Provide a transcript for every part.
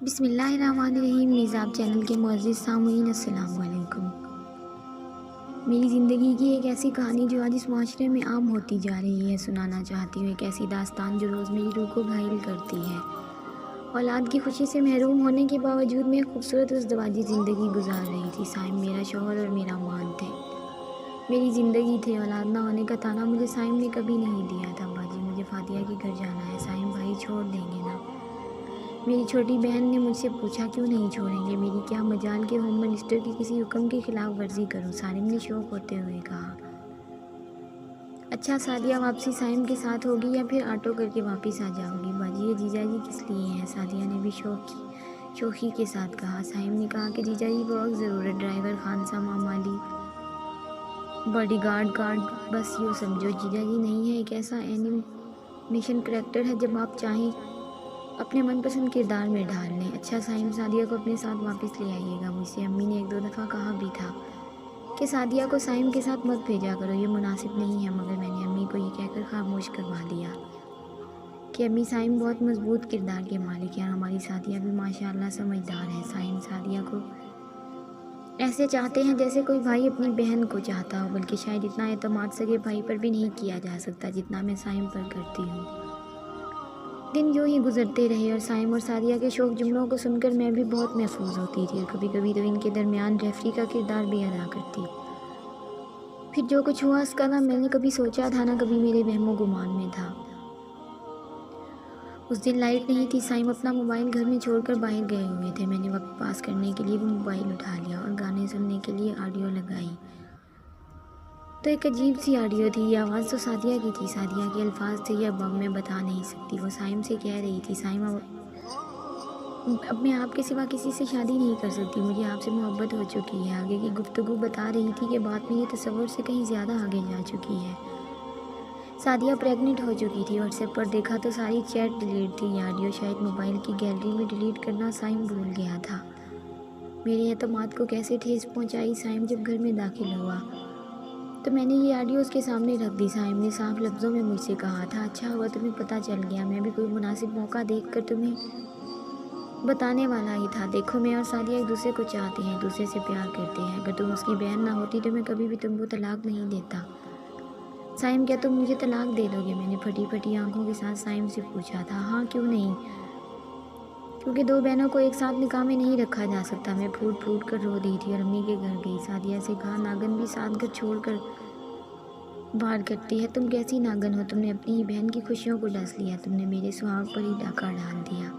بسم اللہ الرحمن الرحیم۔ نظام چینل کے معزز سامعین السلام علیکم۔ میری زندگی کی ایک ایسی کہانی جو آج اس معاشرے میں عام ہوتی جا رہی ہے سنانا چاہتی ہوں۔ ایک ایسی داستان جو روز میری روح کو گھائل کرتی ہے۔ اولاد کی خوشی سے محروم ہونے کے باوجود میں خوبصورت ازدواجی زندگی گزار رہی تھی۔ سائم میرا شوہر اور میرا مان تھے، میری زندگی تھے۔ اولاد نہ ہونے کا تانا مجھے سائم نے کبھی نہیں دیا تھا۔ باجی مجھے فاتحہ کے گھر جانا ہے، سائم بھائی چھوڑ دیں گے نا؟ میری چھوٹی بہن نے مجھ سے پوچھا کیوں نہیں چھوڑیں گے؟ میری کیا مجال کہ ہوم منسٹر کی کسی حکم کی خلاف ورزی کروں؟ سالم نے شوق ہوتے ہوئے کہا۔ اچھا سعدیہ، واپسی سائم کے ساتھ ہوگی یا پھر آٹو کر کے واپس آ جاؤ گی؟ باجی یہ جیجا جی کس لیے ہیں؟ سعدیہ نے بھی شوخی کے ساتھ کہا۔ سائم نے کہا کہ جیجا جی بہت ضرورت، ڈرائیور، خانسامہ، مالی، باڈی گارڈ، بس یوں سمجھو جیجا جی نہیں ہے، ایک ایسا اینیمیشن کریکٹر ہے جب آپ چاہیں اپنے من پسند کردار میں ڈھال لیں۔ اچھا سائم، سعدیہ کو اپنے ساتھ واپس لے آئیے گا۔ مجھ سے امی نے ایک دو دفعہ کہا بھی تھا کہ سعدیہ کو سائم کے ساتھ مت بھیجا کرو، یہ مناسب نہیں ہے، مگر میں نے امی کو یہ کہہ کر خاموش کروا دیا کہ امی سائم بہت مضبوط کردار کے مالک ہیں اور ہماری سعدیہ بھی ماشاءاللہ سمجھدار ہے۔ سائم سعدیہ کو ایسے چاہتے ہیں جیسے کوئی بھائی اپنی بہن کو چاہتا ہو، بلکہ شاید اتنا اعتماد سگے بھائی پر بھی نہیں کیا جا سکتا جتنا میں سائم پر کرتی ہوں۔ دن یوں ہی گزرتے رہے اور سائم اور سعدیہ کے شوق جملوں کو سن کر میں بھی بہت محفوظ ہوتی تھی اور کبھی کبھی تو ان کے درمیان ریفری کا کردار بھی ادا کرتی۔ پھر جو کچھ ہوا اس کا نہ میں نے کبھی سوچا تھا نہ کبھی میرے وہم و گمان میں تھا۔ اس دن لائٹ نہیں تھی، سائم اپنا موبائل گھر میں چھوڑ کر باہر گئے ہوئے تھے۔ میں نے وقت پاس کرنے کے لیے وہ موبائل اٹھا لیا اور گانے سننے کے لیے آڈیو لگائی۔ تو ایک عجیب سی آڈیو تھی، یہ آواز تو سعدیہ کی تھی، سعدیہ کے الفاظ تھے یہ اب میں بتا نہیں سکتی۔ وہ سائم سے کہہ رہی تھی، سائم اب میں آپ کے سوا کسی سے شادی نہیں کر سکتی، مجھے آپ سے محبت ہو چکی ہے۔ آگے کی گفتگو بتا رہی تھی کہ بات میرے تصور سے کہیں زیادہ آگے جا چکی ہے۔ سعدیہ پریگننٹ ہو چکی تھی۔ واٹس ایپ پر دیکھا تو ساری چیٹ ڈیلیٹ تھی۔ یہ آڈیو شاید موبائل کی گیلری میں ڈیلیٹ کرنا سائم بھول گیا تھا۔ میرے اعتماد کو کیسے ٹھیس پہنچائی سائم جب گھر میں داخل ہوا تو میں نے یہ آڈیو اس کے سامنے رکھ دی۔ سائم نے صاف لفظوں میں مجھ سے کہا تھا، اچھا ہوا تمہیں پتہ چل گیا، میں بھی کوئی مناسب موقع دیکھ کر تمہیں بتانے والا ہی تھا۔ دیکھو میں اور سعدیہ ایک دوسرے کو چاہتے ہیں، ایک دوسرے سے پیار کرتے ہیں، اگر تم اس کی بہن نہ ہوتی تو میں کبھی بھی تم کو طلاق نہیں دیتا۔ سائم کیا تم مجھے طلاق دے دو گے؟ میں نے پھٹی پھٹی آنکھوں کے ساتھ سائم سے پوچھا تھا۔ ہاں کیوں نہیں، کیونکہ دو بہنوں کو ایک ساتھ نکاح میں نہیں رکھا جا سکتا۔ میں پھوٹ پھوٹ کر رو دی تھی اور امی کے گھر گئی۔ سعدیہ سے کہا، ناگن بھی ساتھ گھر چھوڑ کر باہر کرتی ہے، تم کیسی ناگن ہو؟ تم نے اپنی ہی بہن کی خوشیوں کو ڈس لیا، تم نے میرے سہاگ پر ہی ڈاکہ ڈال دیا۔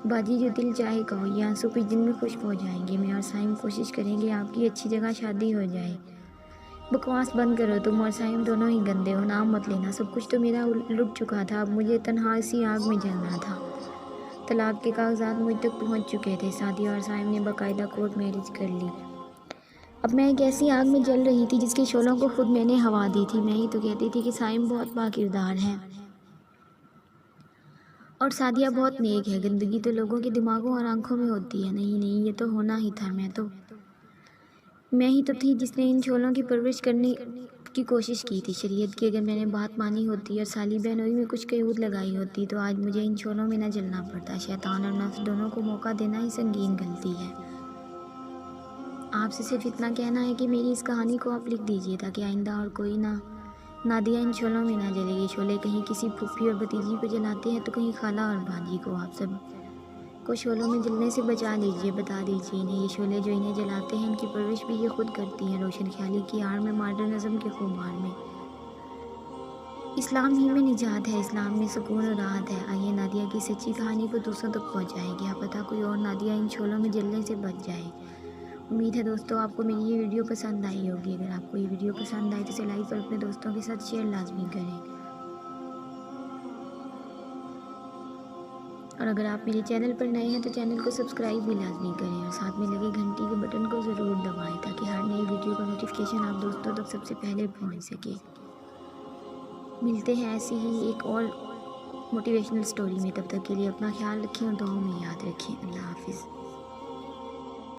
باجی جو دل چاہے کہو، یہ آنسو کچھ دن میں خشک ہو جائیں گے، میں اور سائم کوشش کریں گے آپ کی اچھی جگہ شادی ہو جائے۔ بکواس بند کرو، تم اور سائم دونوں ہی گندے ہو، نام مت لینا، سب کچھ تو میرا لٹ چکا تھا، اب مجھے تنہا اسی آگ میں جلنا تھا۔ طلاق کے کاغذات مجھ تک پہنچ چکے تھے، سعدیہ اور سائم نے باقاعدہ کورٹ میرج کر لی۔ اب میں ایک ایسی آگ میں جل رہی تھی جس کے شعلوں کو خود میں نے ہوا دی تھی۔ میں ہی تو کہتی تھی کہ سائم بہت باکردار ہے اور سعدیہ بہت نیک ہے، گندگی تو لوگوں کے دماغوں اور آنکھوں میں ہوتی ہے۔ نہیں یہ تو ہونا ہی تھا، میں ہی تو تھی جس نے ان شعلوں کی پرورش کرنے کی کوشش کی تھی۔ شریعت کی اگر میں نے بات مانی ہوتی اور سالی بہنوئی میں کچھ قیود لگائی ہوتی تو آج مجھے ان شعلوں میں نہ جلنا پڑتا۔ شیطان اور نفس دونوں کو موقع دینا ہی سنگین غلطی ہے۔ آپ سے صرف اتنا کہنا ہے کہ میری اس کہانی کو آپ لکھ دیجئے تاکہ آئندہ اور کوئی نادیہ ان شعلوں میں نہ جلے۔ یہ شعلے کہیں کسی پھپھی اور بھتیجی کو جلاتے ہیں تو کہیں خالہ اور بھانجی کو۔ آپ سب کو شعلوں میں جلنے سے بچا لیجئے، بتا دیجئے انہیں، یہ شعلے جو انہیں جلاتے ہیں ان کی پرورش بھی یہ خود کرتی ہیں، روشن خیالی کی آڑ میں، ماڈرنزم کے خمار میں۔ اسلام ہی میں نجات ہے، اسلام میں سکون اور راحت ہے۔ آئیے نادیہ کی سچی کہانی کو دوسروں تک پہنچائیں، کیا پتہ کوئی اور نادیہ ان شعلوں میں جلنے سے بچ جائے۔ امید ہے دوستو آپ کو میری یہ ویڈیو پسند آئی ہوگی۔ اگر آپ کو یہ ویڈیو پسند آئی تو اسے لائک اور اپنے دوستوں کے ساتھ شیئر لازمی کریں، اور اگر آپ میرے چینل پر نئے ہیں تو چینل کو سبسکرائب بھی لازمی کریں اور ساتھ میں لگے گھنٹی کے بٹن کو ضرور دبائیں تاکہ ہر نئی ویڈیو کا نوٹیفیکیشن آپ دوستوں تک سب سے پہلے پہنچ سکے۔ ملتے ہیں ایسی ہی ایک اور موٹیویشنل سٹوری میں، تب تک کے لیے اپنا خیال رکھیں اور دعاؤں میں یاد رکھیں۔ اللہ حافظ۔